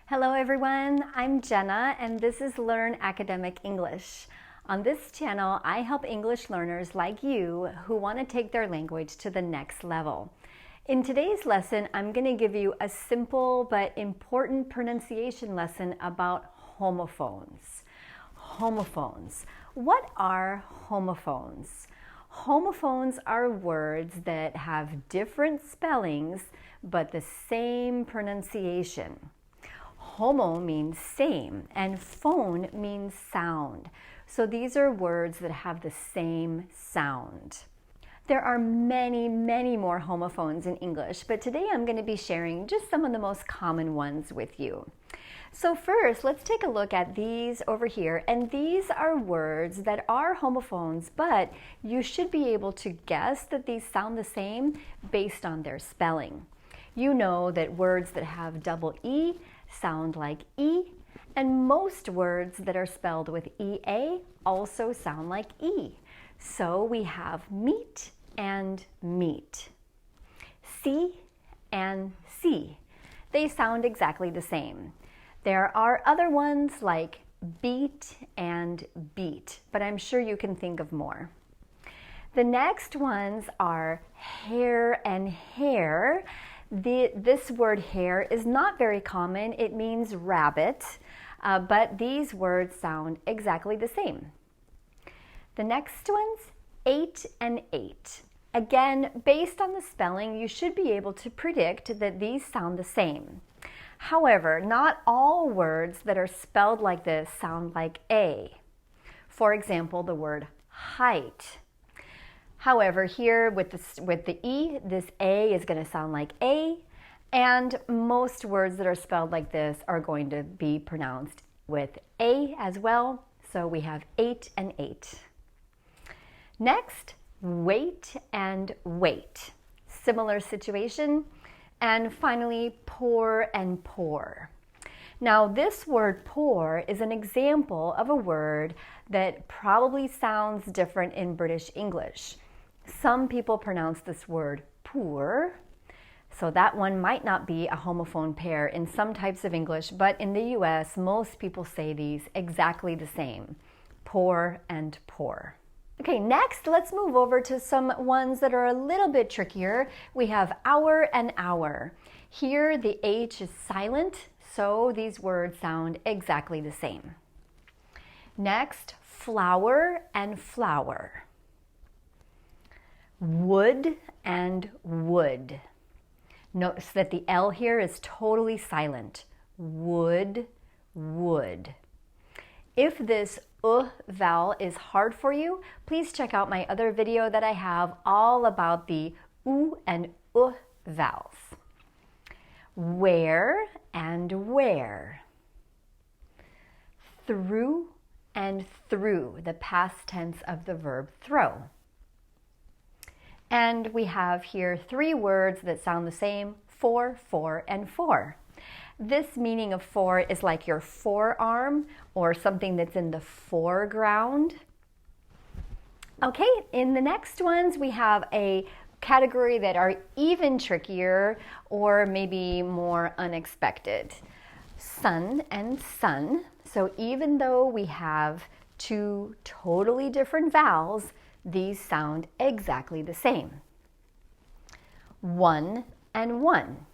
Hello everyone, I'm Jenna and this is Learn Academic English. On this channel, I help English learners like you who want to take their language to the next level. In today's lesson, I'm going to give you a simple but important pronunciation lesson about homophones. Homophones. What are homophones? Homophones are words that have different spellings but the same pronunciation. Homo means same and phone means sound. So these are words that have the same sound. There are many more homophones in English, but today I'm going to be sharing just some of the most common ones with you. So first, let's take a look at these over here, and these are words that are homophones, but you should be able to guess that these sound the same based on their spelling. You know that words that have double E sound like E, and most words that are spelled with EA also sound like E. So we have meat and meat. C and C. They sound exactly the same. There are other ones like beat and beat, but I'm sure you can think of more. The next ones are hair and hair. This word hair is not very common. It means rabbit, but these words sound exactly the same. The next one's 8 and 8. Again, based on the spelling, you should be able to predict that these sound the same. However, not all words that are spelled like this sound like A. For example, the word height. However, here with the E, this A is going to sound like A, and most words that are spelled like this are going to be pronounced with A as well. So we have 8 and 8. Next, wait and wait. Similar situation. And finally, pour and pour. Now, this word pour is an example of a word that probably sounds different in British English. Some people pronounce this word pour, so that one might not be a homophone pair in some types of English, but in the US, most people say these exactly the same, pour and pour. Okay, next, let's move over to some ones that are a little bit trickier. We have hour and hour. Here, the H is silent, so these words sound exactly the same. Next, flower and flower. Wood and wood. Notice that the L here is totally silent. Wood, wood. If this vowel is hard for you, please check out my other video that I have all about the and vowels. Where and where. Through and through, the past tense of the verb throw. And we have here 3 words that sound the same, for, and for. This meaning of for is like your forearm or something that's in the foreground. Okay, in the next ones we have a category that are even trickier or maybe more unexpected. Sun and sun. So even though we have 2 totally different vowels, these sound exactly the same. One and one.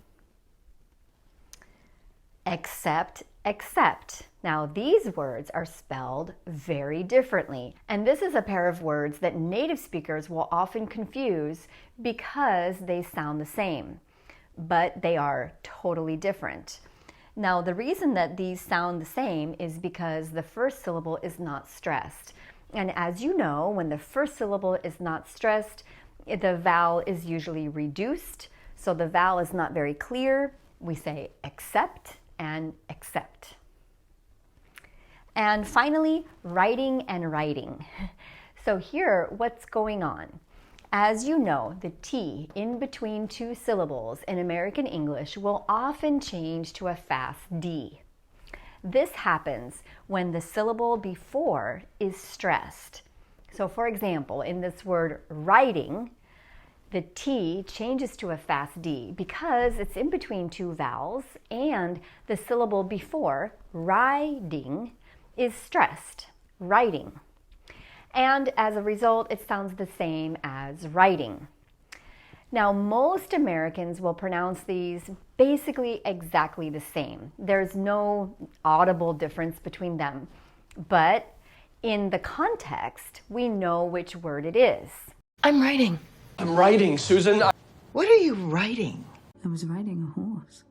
Except, except. Now these words are spelled very differently, and this is a pair of words that native speakers will often confuse because they sound the same, but they are totally different. Now the reason that these sound the same is because the first syllable is not stressed. And as you know, when the first syllable is not stressed, the vowel is usually reduced, so the vowel is not very clear. We say accept and accept. And finally, writing and writing. So here, what's going on? As you know, the T in between 2 syllables in American English will often change to a fast D. This happens when the syllable before is stressed. So for example, in this word writing, The T changes to a fast D because it's in between two vowels and the syllable before, riding, is stressed, writing. And as a result, it sounds the same as writing. Now, most Americans will pronounce these basically exactly the same. There's no audible difference between them. But in the context, we know which word it is. I'm writing. I'm writing, Susan. What are you writing? I was riding a horse.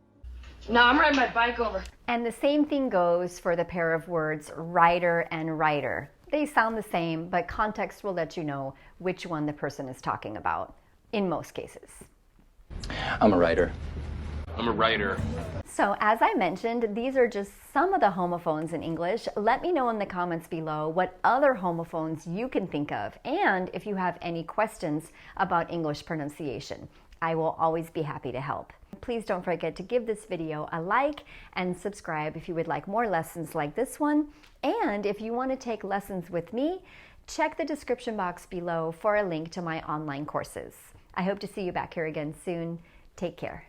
No, I'm riding my bike over. And the same thing goes for the pair of words writer and writer. They sound the same, but context will let you know which one the person is talking about, in most cases. I'm a writer. I'm a writer. So as I mentioned, these are just some of the homophones in English. Let me know in the comments below what other homophones you can think of, and if you have any questions about English pronunciation. I will always be happy to help. Please don't forget to give this video a like and subscribe if you would like more lessons like this one. And if you want to take lessons with me, check the description box below for a link to my online courses. I hope to see you back here again soon. Take care.